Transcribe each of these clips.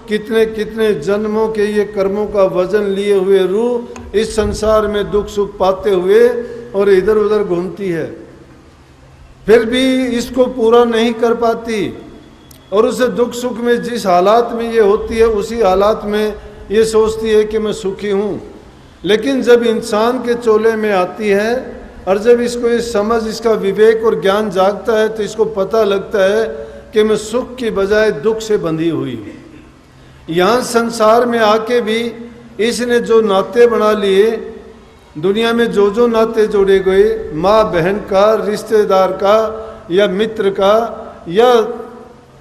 कितने कितने जन्मों के ये कर्मों का वजन लिए हुए रूह इस संसार में दुख सुख पाते हुए और इधर उधर घूमती है, फिर भी इसको पूरा नहीं कर पाती। और उसे दुख सुख में जिस हालात में ये होती है उसी हालात में ये सोचती है कि मैं सुखी हूँ। लेकिन जब इंसान के चोले में आती है और जब इसको ये समझ, इसका विवेक और ज्ञान जागता है, तो इसको पता लगता है कि मैं सुख की बजाय दुख से बंधी हुई हूँ। यहाँ संसार में आके भी इसने जो नाते बना लिए, दुनिया में जो जो नाते जोड़े गए, माँ बहन का, रिश्तेदार का या मित्र का या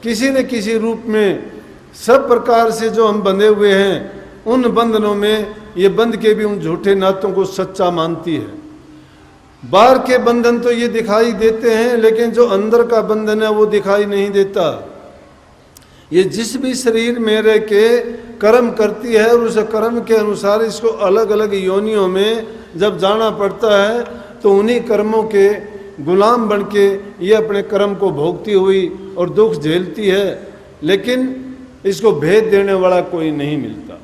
किसी न किसी रूप में, सब प्रकार से जो हम बंधे हुए हैं, उन बंधनों में ये बंध के भी उन झूठे नातों को सच्चा मानती है। बाहर के बंधन तो ये दिखाई देते हैं, लेकिन जो अंदर का बंधन है वो दिखाई नहीं देता। ये जिस भी शरीर में रह के कर्म करती है और उस कर्म के अनुसार इसको अलग अलग योनियों में जब जाना पड़ता है, तो उन्हीं कर्मों के गुलाम बन के ये अपने कर्म को भोगती हुई और दुख झेलती है। लेकिन इसको भेद देने वाला कोई नहीं मिलता।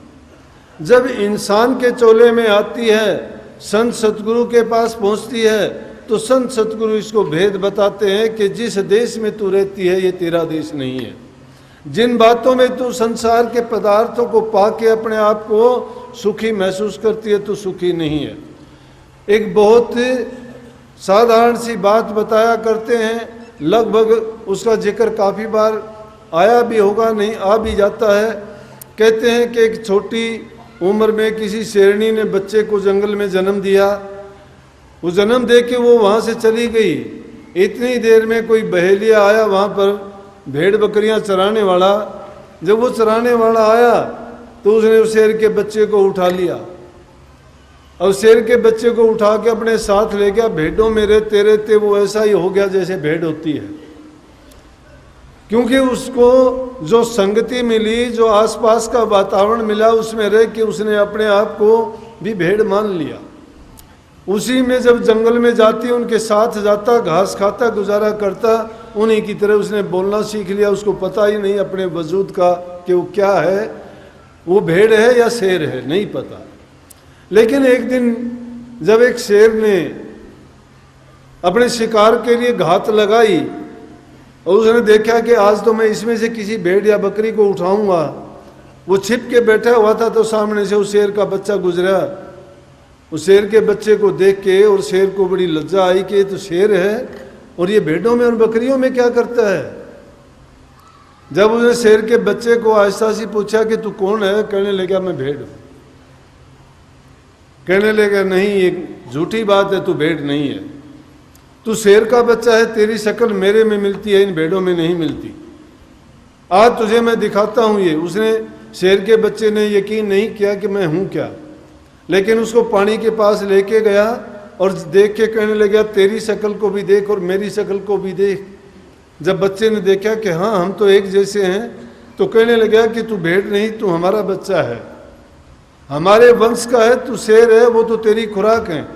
जब इंसान के चोले में आती है, संत सतगुरु के पास पहुंचती है, तो संत सतगुरु इसको भेद बताते हैं कि जिस देश में तू रहती है ये तेरा देश नहीं है। जिन बातों में तू संसार के पदार्थों को पाके अपने आप को सुखी महसूस करती है, तू सुखी नहीं है। एक बहुत साधारण सी बात बताया करते हैं, लगभग उसका जिक्र काफ़ी बार आया भी होगा, नहीं आ भी जाता है। कहते हैं कि एक छोटी उम्र में किसी शेरनी ने बच्चे को जंगल में जन्म दिया। वो जन्म दे के वो वहाँ से चली गई। इतनी देर में कोई बहेलिया आया वहाँ पर, भेड़ बकरियां चराने वाला। जब वो चराने वाला आया तो उसने उस शेर के बच्चे को उठा लिया और शेर के बच्चे को उठा के अपने साथ ले गया। भेड़ों में रहते रहते वो ऐसा ही हो गया जैसे भेड़ होती है, क्योंकि उसको जो संगति मिली, जो आसपास का वातावरण मिला, उसमें रह के उसने अपने आप को भी भेड़ मान लिया। उसी में जब जंगल में जाती, उनके साथ जाता, घास खाता, गुजारा करता, उन्हीं की तरह उसने बोलना सीख लिया। उसको पता ही नहीं अपने वजूद का कि वो क्या है, वो भेड़ है या शेर है, नहीं पता। लेकिन एक दिन जब एक शेर ने अपने शिकार के लिए घात लगाई और उसने देखा कि आज तो मैं इसमें से किसी भेड़ या बकरी को उठाऊंगा, वो छिप के बैठा हुआ था, तो सामने से उस शेर का बच्चा गुजरा। उस शेर के बच्चे को देख के और शेर को बड़ी लज्जा आई कि ये तो शेर है और ये भेड़ों में और बकरियों में क्या करता है। जब उसने शेर के बच्चे को आहिस्ता से पूछा कि तू कौन है, कहने लगा मैं भेड़ हूं। कहने लगा नहीं, ये झूठी बात है, तू भेड़ नहीं है, तू शेर का बच्चा है, तेरी शक्ल मेरे में मिलती है, इन भेड़ों में नहीं मिलती। आज तुझे मैं दिखाता हूं ये। उसने, शेर के बच्चे ने यकीन नहीं किया कि मैं हूं क्या, लेकिन उसको पानी के पास लेके गया और देख के कहने लगा तेरी शक्ल को भी देख और मेरी शक्ल को भी देख। जब बच्चे ने देखा कि हाँ हम तो एक जैसे हैं, तो कहने लगा कि तू भेड़ नहीं, तू हमारा बच्चा है, हमारे वंश का है, तू शेर है, वो तो तेरी खुराक है।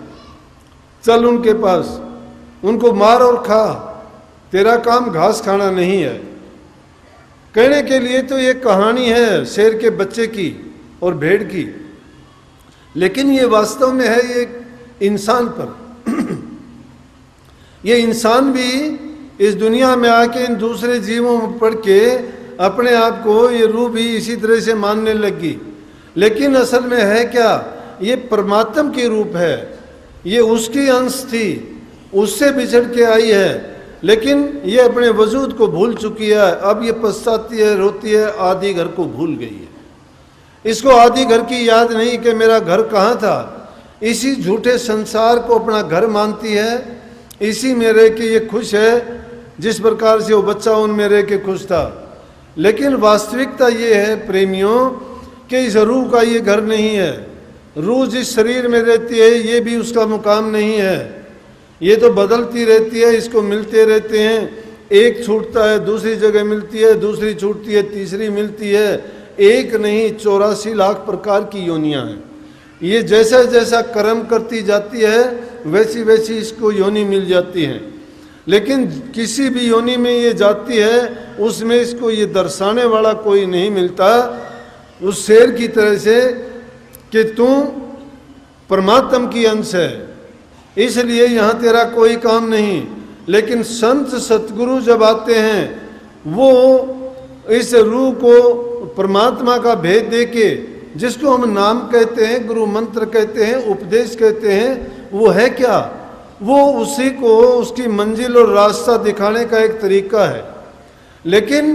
चल उनके पास, उनको मार और खा, तेरा काम घास खाना नहीं है। कहने के लिए तो ये कहानी है शेर के बच्चे की और भेड़ की, लेकिन ये वास्तव में है ये इंसान पर। ये इंसान भी इस दुनिया में आके इन दूसरे जीवों में पढ़ के अपने आप को, ये रूह भी इसी तरह से मानने लगी। लेकिन असल में है क्या, ये परमात्मा की रूप है, ये उसकी अंश थी, उससे बिछड़ के आई है, लेकिन ये अपने वजूद को भूल चुकी है। अब ये पछताती है, रोती है, आदि घर को भूल गई है। इसको आदि घर की याद नहीं कि मेरा घर कहाँ था। इसी झूठे संसार को अपना घर मानती है, इसी में रह के ये खुश है जिस प्रकार से वो बच्चा उनमें रह के खुश था। लेकिन वास्तविकता ये है प्रेमियों कि इस रूह का ये घर नहीं है। रूह जिस शरीर में रहती है ये भी उसका मुकाम नहीं है, ये तो बदलती रहती है, इसको मिलते रहते हैं। एक छूटता है, दूसरी जगह मिलती है, दूसरी छूटती है, तीसरी मिलती है। एक नहीं 84 लाख प्रकार की योनियां हैं। ये जैसा जैसा कर्म करती जाती है वैसी वैसी इसको योनि मिल जाती है। लेकिन किसी भी योनि में ये जाती है उसमें इसको ये दर्शाने वाला कोई नहीं मिलता उस शेर की तरह से कि तू परमात्मा की अंश है, इसलिए यहाँ तेरा कोई काम नहीं। लेकिन संत सतगुरु जब आते हैं वो इस रूह को परमात्मा का भेद देके, जिसको हम नाम कहते हैं, गुरु मंत्र कहते हैं, उपदेश कहते हैं, वो है क्या? वो उसी को उसकी मंजिल और रास्ता दिखाने का एक तरीका है। लेकिन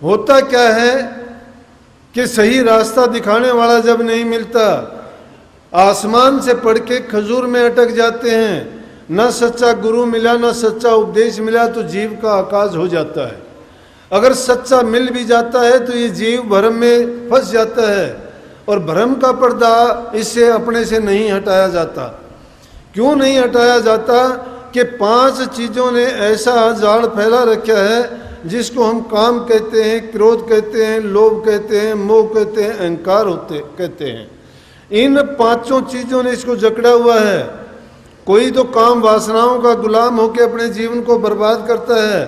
होता क्या है कि सही रास्ता दिखाने वाला जब नहीं मिलता, आसमान से पढ़ के खजूर में अटक जाते हैं, ना सच्चा गुरु मिला ना सच्चा उपदेश मिला, तो जीव का आकाश हो जाता है। अगर सच्चा मिल भी जाता है तो ये जीव भ्रम में फंस जाता है, और भ्रम का पर्दा इससे अपने से नहीं हटाया जाता। क्यों नहीं हटाया जाता? कि 5 चीज़ों ने ऐसा जाल फैला रखा है जिसको हम काम कहते हैं, क्रोध कहते हैं, लोभ कहते हैं, मोह कहते हैं, अहंकार कहते हैं। इन 5 चीज़ों ने इसको जकड़ा हुआ है। कोई तो काम वासनाओं का गुलाम होकर अपने जीवन को बर्बाद करता है,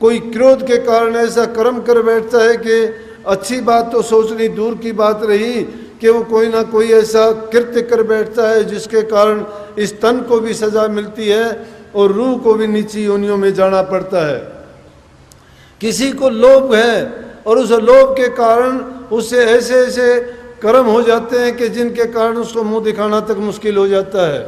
कोई क्रोध के कारण ऐसा कर्म कर बैठता है कि अच्छी बात तो सोचनी दूर की बात रही कि वो कोई ना कोई ऐसा कृत्य कर बैठता है जिसके कारण इस तन को भी सजा मिलती है और रूह को भी नीची योनियों में जाना पड़ता है। किसी को लोभ है और उस लोभ के कारण उससे ऐसे ऐसे कर्म हो जाते हैं कि जिनके कारण उसको मुंह दिखाना तक मुश्किल हो जाता है।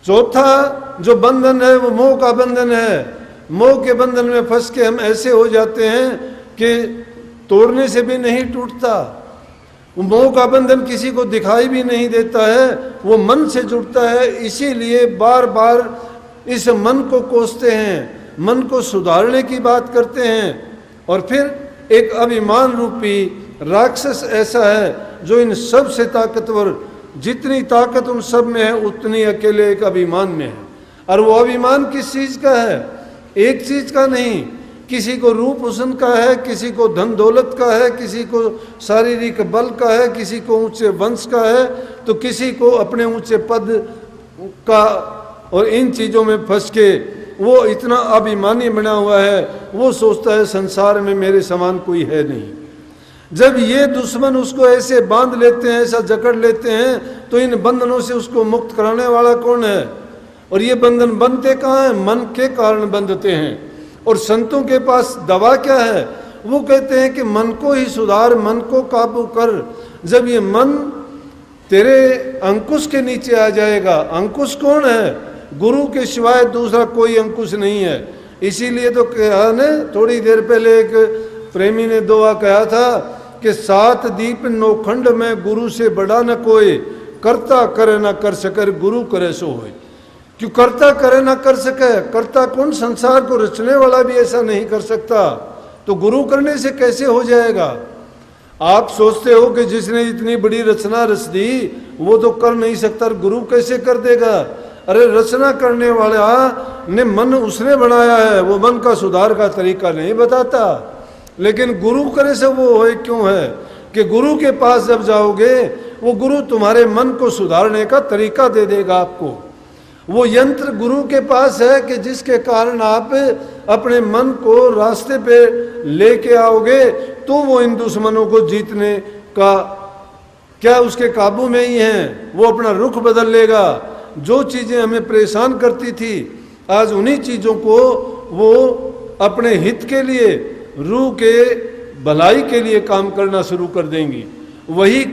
चौथा जो बंधन है वो मोह का बंधन है। मोह के बंधन में फंस के हम ऐसे हो जाते हैं कि तोड़ने से भी नहीं टूटता। वो मोह का बंधन किसी को दिखाई भी नहीं देता है, वो मन से जुड़ता है। इसीलिए बार बार इस मन को कोसते हैं, मन को सुधारने की बात करते हैं। और फिर एक अभिमान रूपी राक्षस ऐसा है जो इन सब से ताकतवर, जितनी ताकत उन सब में है उतनी अकेले एक अभिमान में है। और वो अभिमान किस चीज़ का है? एक चीज़ का नहीं। किसी को रूप हुस्न का है, किसी को धन दौलत का है, किसी को शारीरिक बल का है, किसी को ऊंचे वंश का है, तो किसी को अपने ऊंचे पद का। और इन चीज़ों में फंस के वो इतना अभिमानी बना हुआ है, वो सोचता है संसार में मेरे समान कोई है नहीं। जब ये दुश्मन उसको ऐसे बांध लेते हैं, ऐसा जकड़ लेते हैं, तो इन बंधनों से उसको मुक्त कराने वाला कौन है? और ये बंधन बनते कहाँ हैं? मन के कारण बंधते हैं। और संतों के पास दवा क्या है? वो कहते हैं कि मन को ही सुधार, मन को काबू कर। जब ये मन तेरे अंकुश के नीचे आ जाएगा, अंकुश कौन है? गुरु के सिवाय दूसरा कोई अंकुश नहीं है। इसीलिए तो कहा ने, थोड़ी देर पहले एक प्रेमी ने दुआ कहा था कि 7 दीप नौखंड में गुरु से बड़ा न कोई, करता करे न कर सकर गुरु करे सो होए। क्यों करता करे ना कर सके? करता कौन? संसार को रचने वाला भी ऐसा नहीं कर सकता, तो गुरु करने से कैसे हो जाएगा? आप सोचते हो कि जिसने इतनी बड़ी रचना रच दी वो तो कर नहीं सकता, गुरु कैसे कर देगा? अरे रचना करने वाला ने मन उसने बनाया है, वो मन का सुधार का तरीका नहीं बताता। लेकिन गुरु करे से वो होए क्यों है कि गुरु के पास जब जाओगे वो गुरु तुम्हारे मन को सुधारने का तरीका दे देगा आपको। वो यंत्र गुरु के पास है कि जिसके कारण आप अपने मन को रास्ते पे लेके आओगे, तो वो इन दुश्मनों को जीतने का क्या उसके काबू में ही है। वो अपना रुख बदल लेगा। जो चीज़ें हमें परेशान करती थी, आज उन्हीं चीज़ों को वो अपने हित के लिए, रूह के भलाई के लिए काम करना शुरू कर देंगी। वही